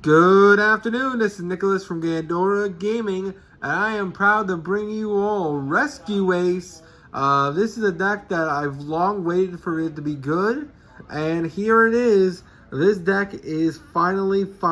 Good afternoon, this is Nicholas from Gandora Gaming, and I am proud to bring you all Rescue Ace. This is a deck that I've long waited for it to be good, and here it is. This deck is finally Tier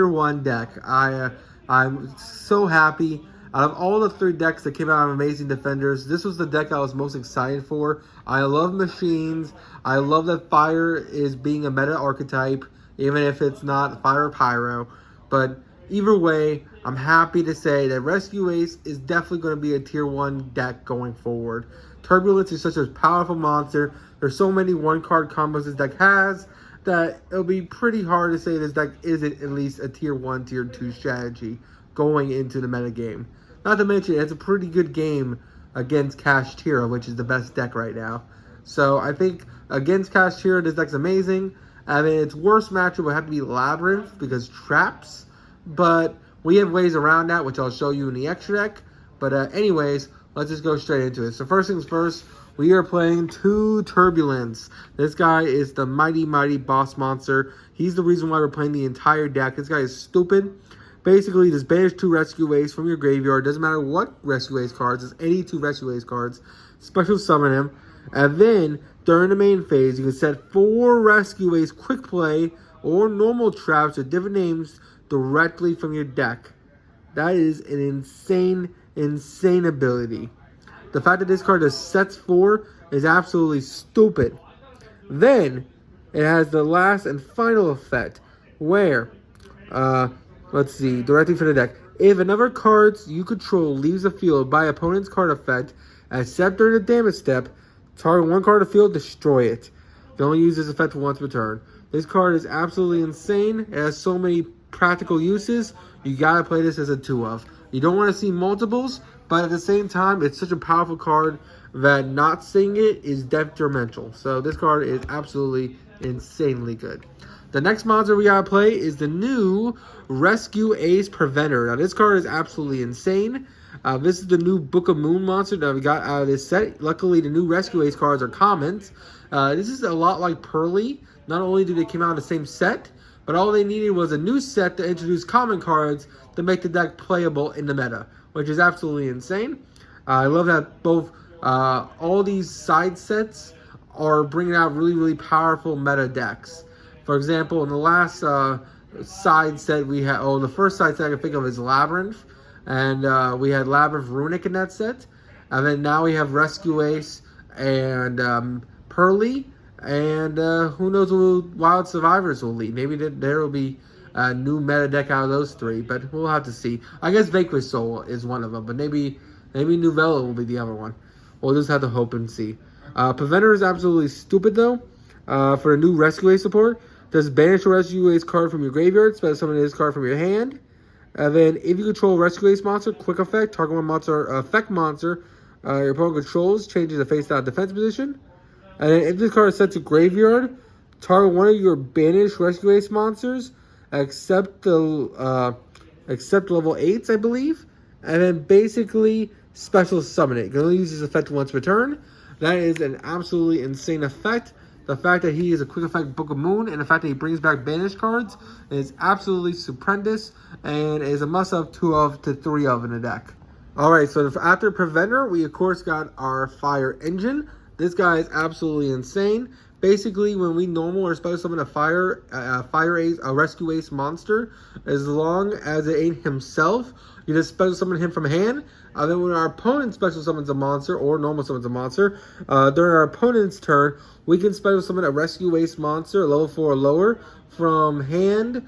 1 deck. I'm so happy. Out of all the 3 decks that came out of Amazing Defenders, this was the deck I was most excited for. I love machines. I love that fire is being a meta archetype, even if it's not fire pyro. But either way, I'm happy to say that Rescue Ace is definitely going to be a Tier 1 deck going forward. Turbulence is such a powerful monster. There's so many one-card combos this deck has that it'll be pretty hard to say this deck isn't at least a Tier 1, Tier 2 strategy going into the meta game. Not to mention, it's a pretty good game against Kashtira, which is the best deck right now. So I think against Kashtira, this deck's amazing. I mean, its worst matchup would have to be Labyrinth because traps. But we have ways around that, which I'll show you in the extra deck. But anyways, let's just go straight into it. So first things first, we are playing 2 Turbulence. This guy is the mighty boss monster. He's the reason why we're playing the entire deck. This guy is stupid. Basically, just banish 2 Rescue Ace from your graveyard. Doesn't matter what Rescue Ace cards. It's any 2 Rescue Ace cards. Special summon him. And then, during the main phase, you can set 4 Rescue Ace quick play or normal traps with different names directly from your deck. That is an insane ability. The fact that this card just sets 4 is absolutely stupid. Then, it has the last and final effect where... let's see, directly for the deck. If another card you control leaves the field by opponent's card effect, except during the damage step, target 1 card of the field, destroy it. You can only use this effect once per turn. This card is absolutely insane. It has so many practical uses. You gotta play this as a 2-of. You don't want to see multiples, but at the same time, it's such a powerful card that not seeing it is detrimental. So this card is absolutely insanely good. The next monster we gotta play is the new Rescue Ace Preventer. Now this card is absolutely insane. This is the new Book of Moon monster that we got out of this set. Luckily, the new Rescue Ace cards are commons. This is a lot like Pearly. Not only did they come out in the same set, but all they needed was a new set to introduce common cards to make the deck playable in the meta, which is absolutely insane. I love that both all these side sets are bringing out really powerful meta decks. For example, in the last side set we had, the first side set I can think of is Labyrinth, and we had Labyrinth Runic in that set, and then now we have Rescue Ace and Pearly, and who knows what Wild Survivors will lead. Maybe there will be a new meta deck out of those 3, but we'll have to see. I guess Vanquish Soul is one of them, but maybe Novella will be the other one. We'll just have to hope and see. Preventer is absolutely stupid though. For a new Rescue Ace support, just banish a Rescue Ace card from your graveyard, special summon this card from your hand. And then if you control a Rescue Ace monster, quick effect, target 1 monster, effect monster your opponent controls, changes the face down defense position. And then if this card is set to graveyard, target 1 of your banished Rescue Ace monsters, except level 8s, I believe. And then basically special summon it. You can only use this effect once per turn. That is an absolutely insane effect. The fact that he is a quick effect Book of Moon and the fact that he brings back banished cards is absolutely stupendous and is a must-have 2-of to 3-of in the deck. Alright, so after Preventer, we of course got our Fire Engine. This guy is absolutely insane. Basically, when we normal or special summon a Rescue Ace monster, as long as it ain't himself, you just special summon him from hand. Then when our opponent special summons a monster or normal summons a monster, during our opponent's turn, we can special summon a Rescue Ace monster, level 4 or lower, from hand,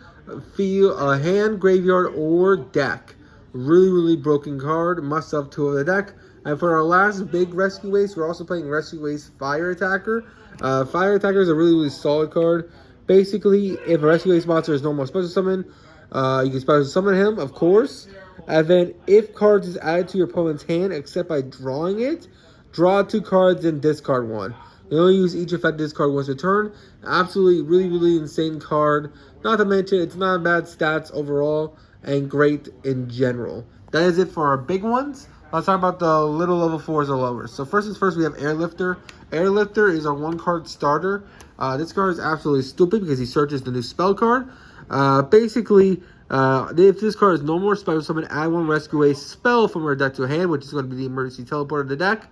graveyard, or deck. Really broken card. Must have 2 of the deck. And for our last big Rescue Ace, we're also playing Rescue Ace Fire Attacker. Fire Attacker is a really solid card. Basically, if a Rescue Ace monster is normal special summon, you can special summon him, of course. And then if cards is added to your opponent's hand, except by drawing it, draw 2 cards and discard 1. You only use each effect discard once a turn. Absolutely, really insane card. Not to mention, it's not bad stats overall and great in general. That is it for our big ones. let's talk about the little level 4s or lower. So first things first, we have Airlifter. Airlifter is our 1-card starter. This card is absolutely stupid because he searches the new spell card. Basically, if this card is no more special summon, add 1 rescue a spell from your deck to a hand, which is going to be the emergency teleport of the deck.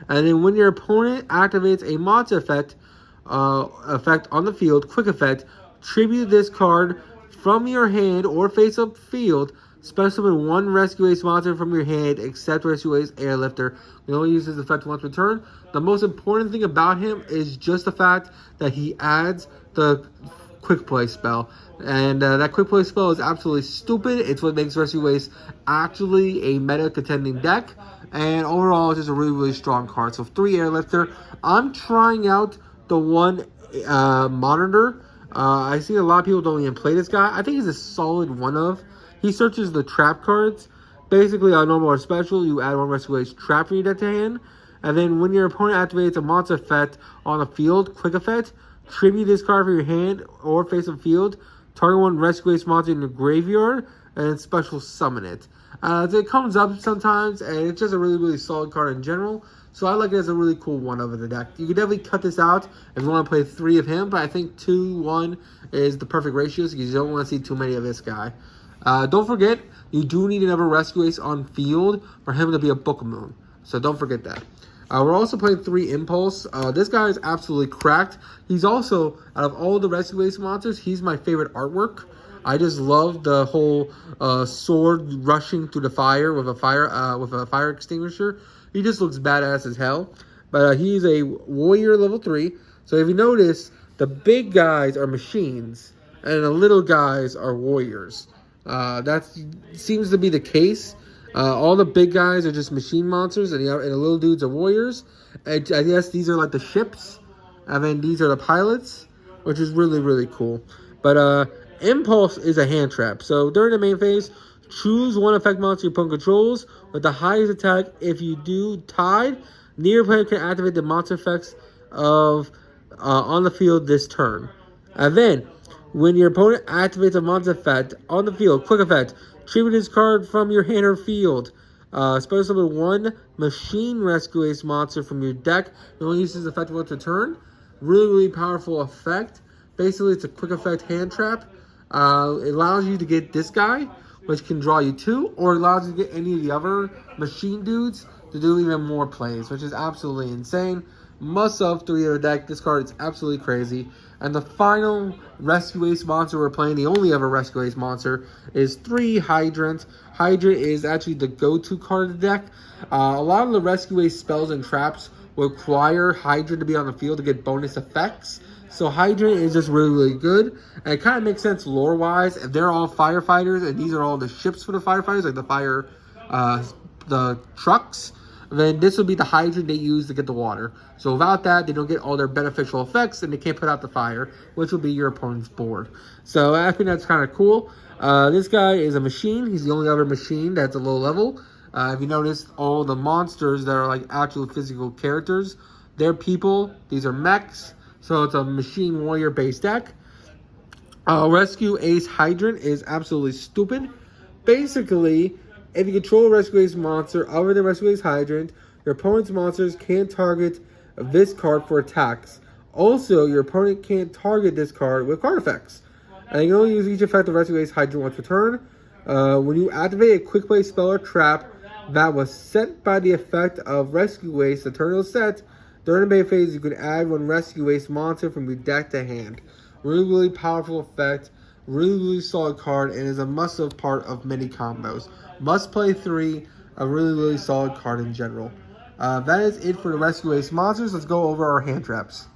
And then when your opponent activates a monster effect on the field, quick effect, tribute this card from your hand or face up field. Special summon 1 Rescue Ace monster from your hand, except Rescue Ace Airlifter. We only use this effect once per turn. The most important thing about him is just the fact that he adds the Quick Play spell. And that Quick Play spell is absolutely stupid. It's what makes Rescue Ace actually a meta contending deck. And overall, it's just a really, really strong card. So 3 Airlifter. I'm trying out the 1 Monitor. I see a lot of people don't even play this guy. I think he's a solid 1-of. He searches the trap cards. Basically, on normal or special, you add 1 Rescue Ace trap from your deck to hand. And then when your opponent activates a monster effect on the field, quick effect, tribute this card from your hand or face of field, target 1 Rescue Ace monster in your graveyard, and then special summon it. It comes up sometimes, and it's just a really, really solid card in general. So I like it as a really cool 1-of in the deck. You can definitely cut this out if you want to play 3 of him, but I think 2-1 is the perfect ratio because you don't want to see too many of this guy. Don't forget, you do need another Rescue Ace on field for him to be a Book of Moon. So don't forget that. We're also playing 3 Impulse. This guy is absolutely cracked. He's also, out of all the Rescue Ace monsters, he's my favorite artwork. I just love the whole sword rushing through the fire with a fire extinguisher. He just looks badass as hell. But he's a warrior level 3. So if you notice, the big guys are machines and the little guys are warriors. That seems to be the case. All the big guys are just machine monsters, and the little dudes are warriors. And I guess these are like the ships, and then these are the pilots, which is really, really cool. But Impulse is a hand trap. So during the main phase, choose 1 effect monster your opponent controls with the highest attack. If you do tied, near player can activate the monster effects of on the field this turn. And then, when your opponent activates a monster effect on the field, quick effect, tribute this card from your hand or field. Special summon 1 Machine Rescue Ace monster from your deck. You only use this effect once a turn. Really, really powerful effect. Basically, it's a quick effect hand trap. It allows you to get this guy, which can draw you 2, or it allows you to get any of the other machine dudes to do even more plays, which is absolutely insane. Must have 3 of the deck. This card is absolutely crazy. And the final Rescue Ace monster we're playing, the only ever Rescue Ace monster, is 3 Hydrant. Hydrant is actually the go-to card of the deck. A lot of the Rescue Ace spells and traps require Hydrant to be on the field to get bonus effects. So Hydrant is just really, really good. And it kind of makes sense lore-wise. If they're all firefighters, and these are all the ships for the firefighters, like the trucks, then this will be the hydrant they use to get the water. So without that, they don't get all their beneficial effects, and they can't put out the fire, which will be your opponent's board. So I think that's kind of cool. This guy is a machine. He's the only other machine that's a low level. If you notice, all the monsters that are like actual physical characters, they're people. These are mechs. So it's a machine warrior based deck. Rescue Ace Hydrant is absolutely stupid. Basically, if you control a Rescue Ace monster other than Rescue Ace Hydrant, your opponent's monsters can't target this card for attacks. Also, your opponent can't target this card with card effects. And you can only use each effect of Rescue Ace Hydrant once per turn. When you activate a quick play spell or trap that was set by the effect of Rescue Ace, the turn it was set, during the main phase, you can add 1 Rescue Ace monster from your deck to hand. Really, really powerful effect. Really, really solid card, and is a must-have part of many combos. Must play 3, a really, really solid card in general. That is it for the Rescue Ace monsters. Let's go over our hand traps.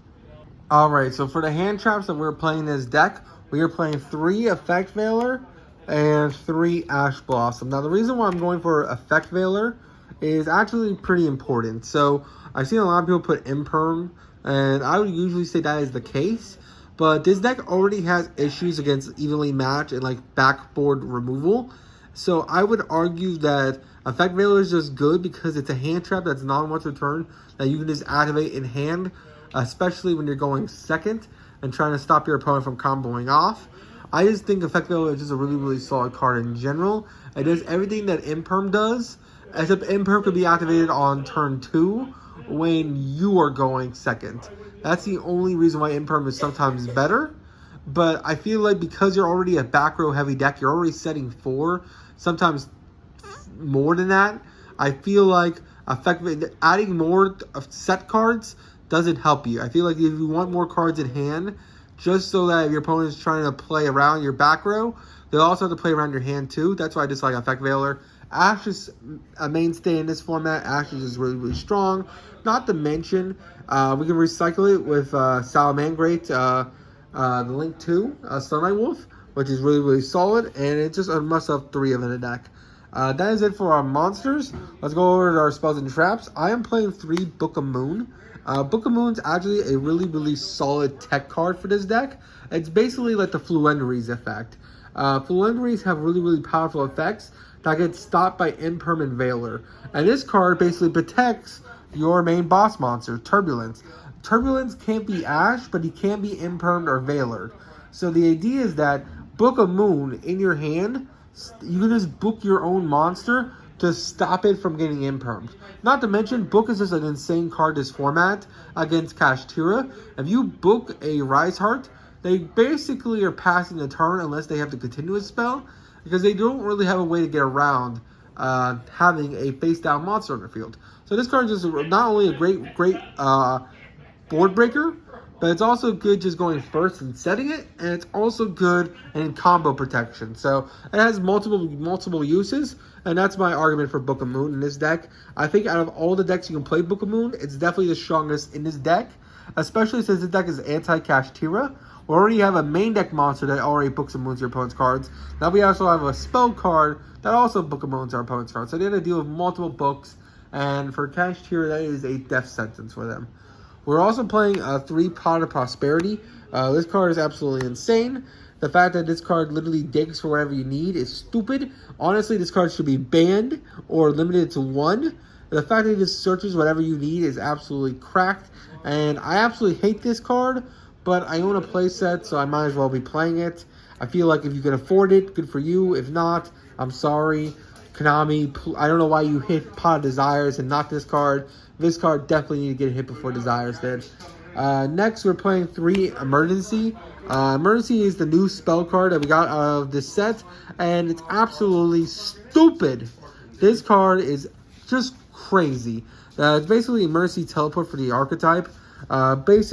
Alright, so for the hand traps that we're playing this deck, we are playing 3 Effect Veiler and 3 Ash Blossom. Now, the reason why I'm going for Effect Veiler is actually pretty important. So, I've seen a lot of people put Imperm, and I would usually say that is the case. But this deck already has issues against evenly match and like backboard removal. So I would argue that Effect Veiler is just good because it's a hand trap that's non-once per turn that you can just activate in hand, especially when you're going second and trying to stop your opponent from comboing off. I just think Effect Veiler is just a really, really solid card in general. It does everything that Imperm does, except Imperm could be activated on turn 2 when you are going second. That's the only reason why Imperm is sometimes better. But I feel like because you're already a back row heavy deck, you're already setting 4, sometimes more than that. I feel like adding more set cards doesn't help you. I feel like if you want more cards in hand, just so that if your opponent is trying to play around your back row, they'll also have to play around your hand too. That's why I just like Effect Veiler. Ash is a mainstay in this format. Ash is just really, really strong. Not to mention, we can recycle it with Salamangreat, the Link 2, Sunlight Wolf, which is really, really solid, and it's just a must-have 3 of in the deck. That is it for our monsters. Let's go over to our spells and traps. I am playing 3 Book of Moon. Book of Moon's actually a really, really solid tech card for this deck. It's basically like the Fluendaries effect. Fluendaries have really, really powerful effects that get stopped by Imperm and Veiler. And this card basically protects your main boss monster, Turbulence. Turbulence can't be Ash, but he can be Impermed or Veilered. So the idea is that Book of Moon in your hand, you can just book your own monster to stop it from getting Impermed. Not to mention, Book is just an insane card this format against Kashtira. If you book a Rise Heart, they basically are passing the turn unless they have the continuous spell, because they don't really have a way to get around having a face-down monster on the field. So this card is just not only a great board breaker, but it's also good just going first and setting it, and it's also good in combo protection. So it has multiple uses, and that's my argument for Book of Moon in this deck. I think out of all the decks you can play Book of Moon, it's definitely the strongest in this deck, especially since this deck is anti-Kashtira. We already have a main deck monster that already Books of Moons your opponent's cards. Now we also have a spell card that also Book of Moons our opponent's cards. So they have to deal with multiple books, and for Kashtira, that is a death sentence for them. We're also playing 3 Pot of Prosperity. This card is absolutely insane. The fact that this card literally digs for whatever you need is stupid. Honestly, this card should be banned or limited to 1. The fact that it just searches whatever you need is absolutely cracked. And I absolutely hate this card, but I own a playset, so I might as well be playing it. I feel like if you can afford it, good for you. If not, I'm sorry. Konami, I don't know why you hit Pot of Desires and not this card. This card definitely need to get hit before Desires did. Next, we're playing 3 Emergency. Emergency is the new spell card that we got out of this set, and it's absolutely stupid. This card is just crazy. It's basically Emergency Teleport for the archetype. This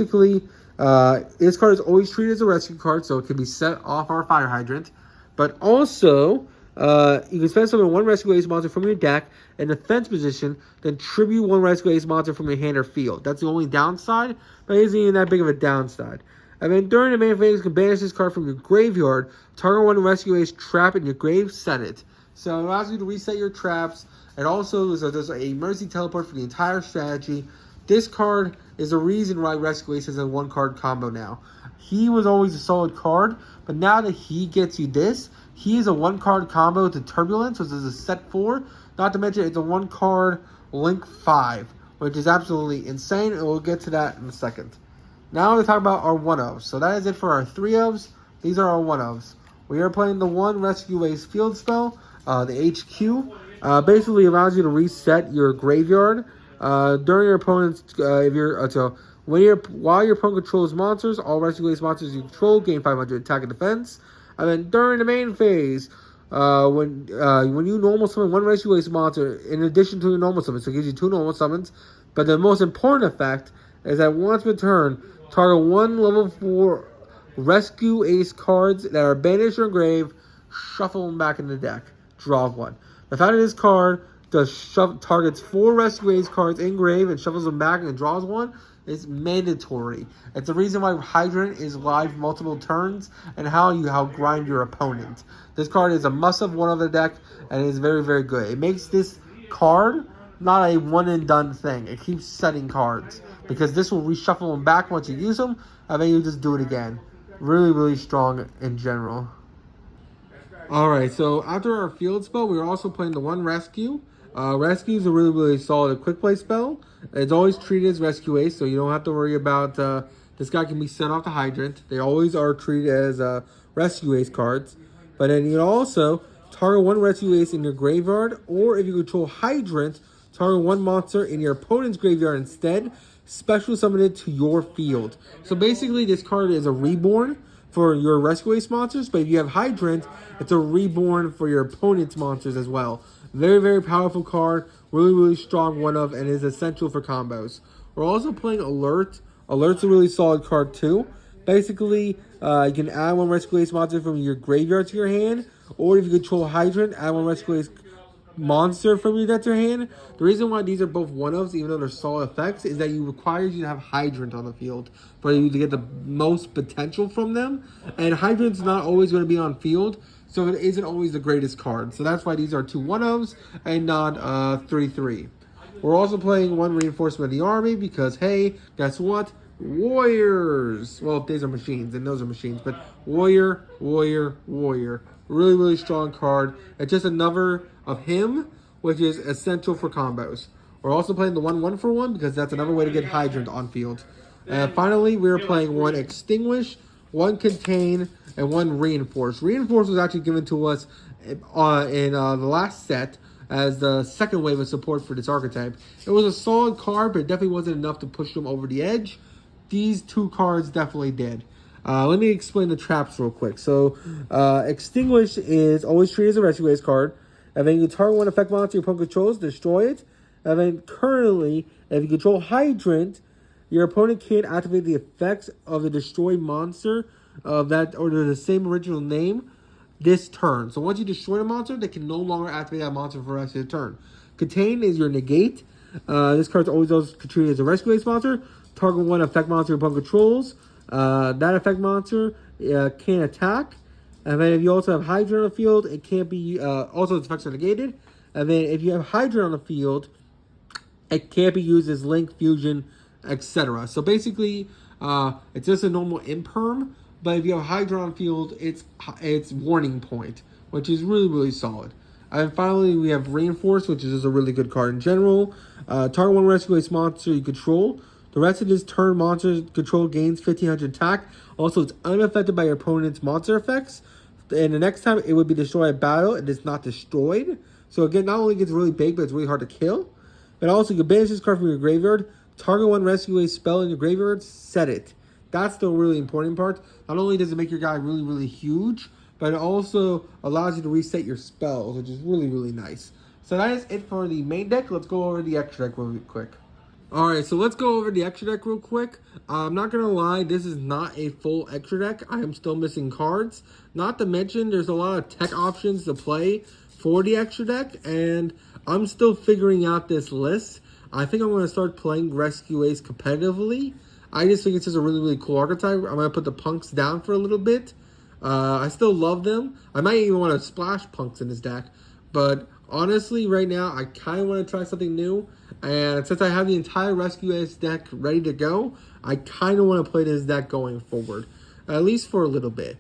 card is always treated as a rescue card, so it can be set off our Fire Hydrant. But also, you can spend summon 1 Rescue Ace monster from your deck in defense position, then tribute 1 Rescue Ace monster from your hand or field. That's the only downside, but it isn't even that big of a downside. And then during the main phase, you can banish this card from your graveyard, target 1 Rescue Ace trap in your grave, set it. So it allows you to reset your traps, and also there's a Mercy Teleport for the entire strategy. This card is the reason why Rescue Ace is a 1-card combo now. He was always a solid card, but now that he gets you this, he is a 1-card combo to Turbulence, which is a set 4. Not to mention, it's a 1-card Link 5, which is absolutely insane, and we'll get to that in a second. Now we'll talk about our 1-ofs. So that is it for our 3-ofs. These are our 1-ofs. We are playing the 1 Rescue Ace field spell, the HQ. Basically allows you to reset your graveyard during your opponent's while your opponent controls monsters. All Rescue Ace monsters you control gain 500 attack and defense. And then during the main phase, when you normal summon 1 Rescue Ace monster in addition to your normal summons, so it gives you 2 normal summons. But the most important effect is that once per turn, target 1 level 4 Rescue Ace cards that are banished or engraved, shuffle them back in the deck. Draw 1. The fact that this card targets 4 Rescue Ace cards engraved and shuffles them back and draws 1 is mandatory. It's the reason why Hydrant is live multiple turns and how you outgrind your opponent. This card is a must-have 1 of the deck, and it is very, very good. It makes this card not a one-and-done thing. It keeps setting cards, because this will reshuffle them back once you use them, and then you just do it again. Really, really strong in general. Alright, so after our field spell, we're also playing the 1 Rescue. Rescue is a really, really solid quick play spell. It's always treated as Rescue Ace, so you don't have to worry about this guy can be sent off the Hydrant. They always are treated as Rescue Ace cards. But then you also target one rescue ace in your graveyard, or if you control Hydrant, target one monster in your opponent's graveyard instead, special summon it to your field. So basically, this card is a reborn for your rescue ace monsters, but if you have Hydrant, it's a reborn for your opponent's monsters as well. Very, very powerful card, really, really strong one of, and is essential for combos. We're also playing Alert. Alert's a really solid card too. Basically, you can add one rescue ace monster from your graveyard to your hand, or if you control Hydrant, add one rescue ace monster from your deck to your hand. The reason why these are both one-ofs, even though they're solid effects, is that it requires you to have Hydrant on the field for you to get the most potential from them. And Hydrant's not always going to be on field, so it isn't always the greatest card. So that's why these are two one-ofs and not 3/3. We're also playing one reinforcement of the army because, hey, guess what? Warriors. Well, these are machines, and those are machines, but warrior, warrior, warrior. Really, really strong card. It's just another of him, which is essential for combos. We're also playing the 1/1 because that's another way to get Hydrant on field. Finally, we're playing one Extinguish, one Contain, and one Reinforce. Reinforce was actually given to us in the last set as the second wave of support for this archetype. It was a solid card, but it definitely wasn't enough to push them over the edge. These two cards definitely did. Let me explain the traps real quick. So, Extinguish is always treated as a rescue ace card. And then you target one effect monster your opponent controls, destroy it. And then currently, if you control Hydrant, your opponent can't activate the effects of the destroyed monster of that or the same original name this turn. So once you destroy a monster, they can no longer activate that monster for the rest of the turn. Contain is your negate. This card's always treated as a rescue ace monster. Target one effect monster your opponent controls. That effect monster can't attack. And then if you also have Hydrant on the field, it can't be, also its effects are negated. And then if you have Hydrant on the field, it can't be used as Link, Fusion, etc. So basically, it's just a normal imperm. But if you have Hydrant on the field, it's Warning Point, which is really, really solid. And finally, we have Reinforce, which is just a really good card in general. Target one rescue ace monster you control. The rest of this turn, monster control gains 1500 attack. Also, it's unaffected by your opponent's monster effects. And the next time it would be destroyed at battle, it is not destroyed. So again, not only gets really big, but it's really hard to kill. But also, you can banish this card from your graveyard. Target one rescue ace spell in your graveyard, set it. That's the really important part. Not only does it make your guy really, really huge, but it also allows you to reset your spells, which is really, really nice. So that is it for the main deck. Let's go over the extra deck real quick. Alright, so let's go over the extra deck real quick. I'm not going to lie, this is not a full extra deck. I am still missing cards. Not to mention, there's a lot of tech options to play for the extra deck, and I'm still figuring out this list. I think I'm going to start playing Rescue Ace competitively. I just think it's just a really, really cool archetype. I'm going to put the punks down for a little bit. I still love them. I might even want to splash punks in this deck, but honestly, right now, I kind of want to try something new. And since I have the entire Rescue Ace deck ready to go, I kind of want to play this deck going forward. At least for a little bit.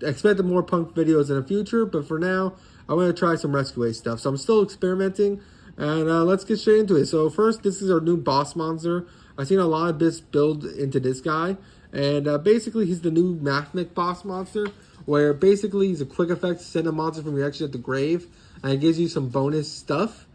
Expect more punk videos in the future, but for now, I want to try some Rescue Ace stuff. So I'm still experimenting, and let's get straight into it. So first, this is our new boss monster. I've seen a lot of this build into this guy. And basically, he's the new Mathmic boss monster, where basically he's a quick effect to send a monster from your action at the grave, and it gives you some bonus stuff.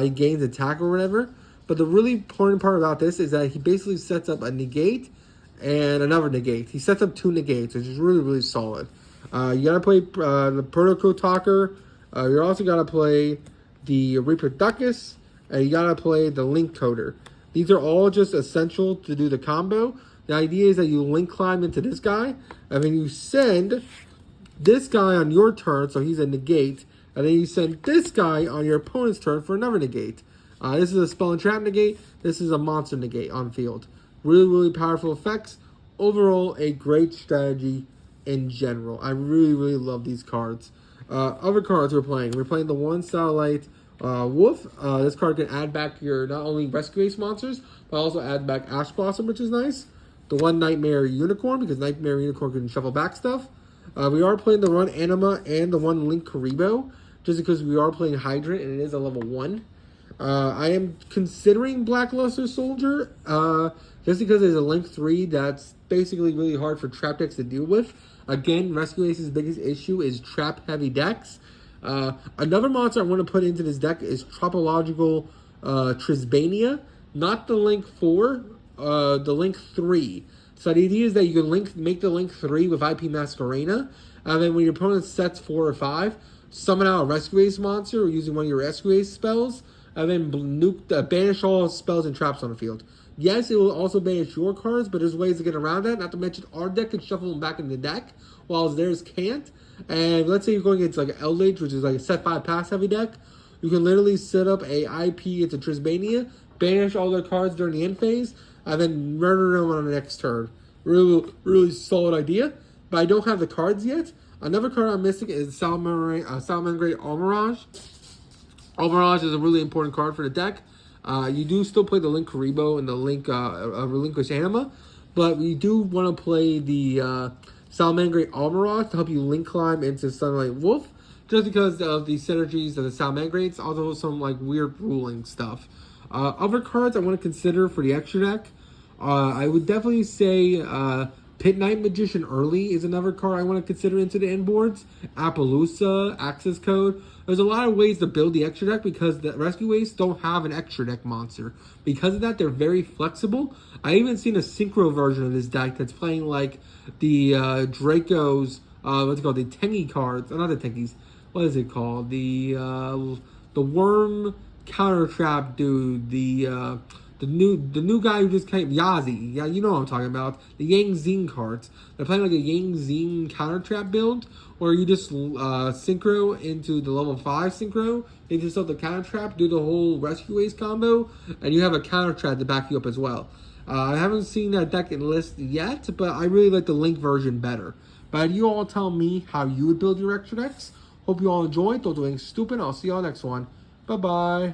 He gains attack or whatever. But the really important part about this is that he basically sets up a negate and another negate. He sets up two negates, which is really, really solid. You gotta play the Protocol Talker. You also gotta play the Reproductus, and you gotta play the Link Coder. These are all just essential to do the combo. The idea is that you link climb into this guy, and then you send this guy on your turn, so he's a negate, and then you send this guy on your opponent's turn for another negate. This is a spell and trap negate. This is a monster negate on field. Really, really powerful effects. Overall, a great strategy in general. I really, really love these cards. Other cards we're playing. We're playing the one Satellite Wolf. This card can add back your not only Rescue Ace monsters, but also add back Ash Blossom, which is nice. The one Nightmare Unicorn, because Nightmare Unicorn can shuffle back stuff. We are playing the one Anima and the one Link Karibo, just because we are playing Hydrant and it is a level 1. I am considering Blackluster Soldier, just because there's a Link 3 that's basically really hard for trap decks to deal with. Again, Rescue Ace's biggest issue is trap-heavy decks. Another monster I want to put into this deck is Tropological Trisbania. Not the Link 4, the Link 3. So the idea is that you can make the Link 3 with IP Masquerena, and then when your opponent sets 4 or 5, summon out a Rescue Ace monster using one of your Rescue Ace spells, and then banish all spells and traps on the field. Yes, it will also banish your cards, but there's ways to get around that. Not to mention our deck can shuffle them back in the deck, while theirs can't. And let's say you're going against like Eldritch, which is like a set 5 pass heavy deck. You can literally set up a IP into Trisbania, banish all their cards during the end phase, and then murder them on the next turn. Really, really solid idea. But I don't have the cards yet. Another card I'm missing is Salamangreat Almirage. Almirage is a really important card for the deck. You do still play the Link Karibo and the Link Relinquish Anima, but you do want to play the Salamangreat Almirage to help you link climb into Sunlight Wolf, just because of the synergies of the Salamangreats, also some like weird ruling stuff. Other cards I want to consider for the extra deck, I would definitely say Pit Knight Magician early is another card I want to consider into the end boards. Appaloosa, Access Code. There's a lot of ways to build the extra deck because the Rescue Ace don't have an extra deck monster. Because of that, they're very flexible. I even seen a synchro version of this deck that's playing like the Draco's, what's it called, the Tengi cards. Not the Tengis. What is it called? The Worm Counter Trap dude. The new guy who just came, Yazi. Yeah, you know what I'm talking about. The Yang Zing cards. They're playing like a Yang Zing counter trap build, where you just synchro into the level 5 synchro, into yourself the counter trap, do the whole Rescue Ace combo, and you have a counter trap to back you up as well. I haven't seen that deck in list yet, but I really like the Link version better. But you all tell me how you would build your extra decks. Hope you all enjoyed. Don't do anything stupid. I'll see you all next one. Bye-bye.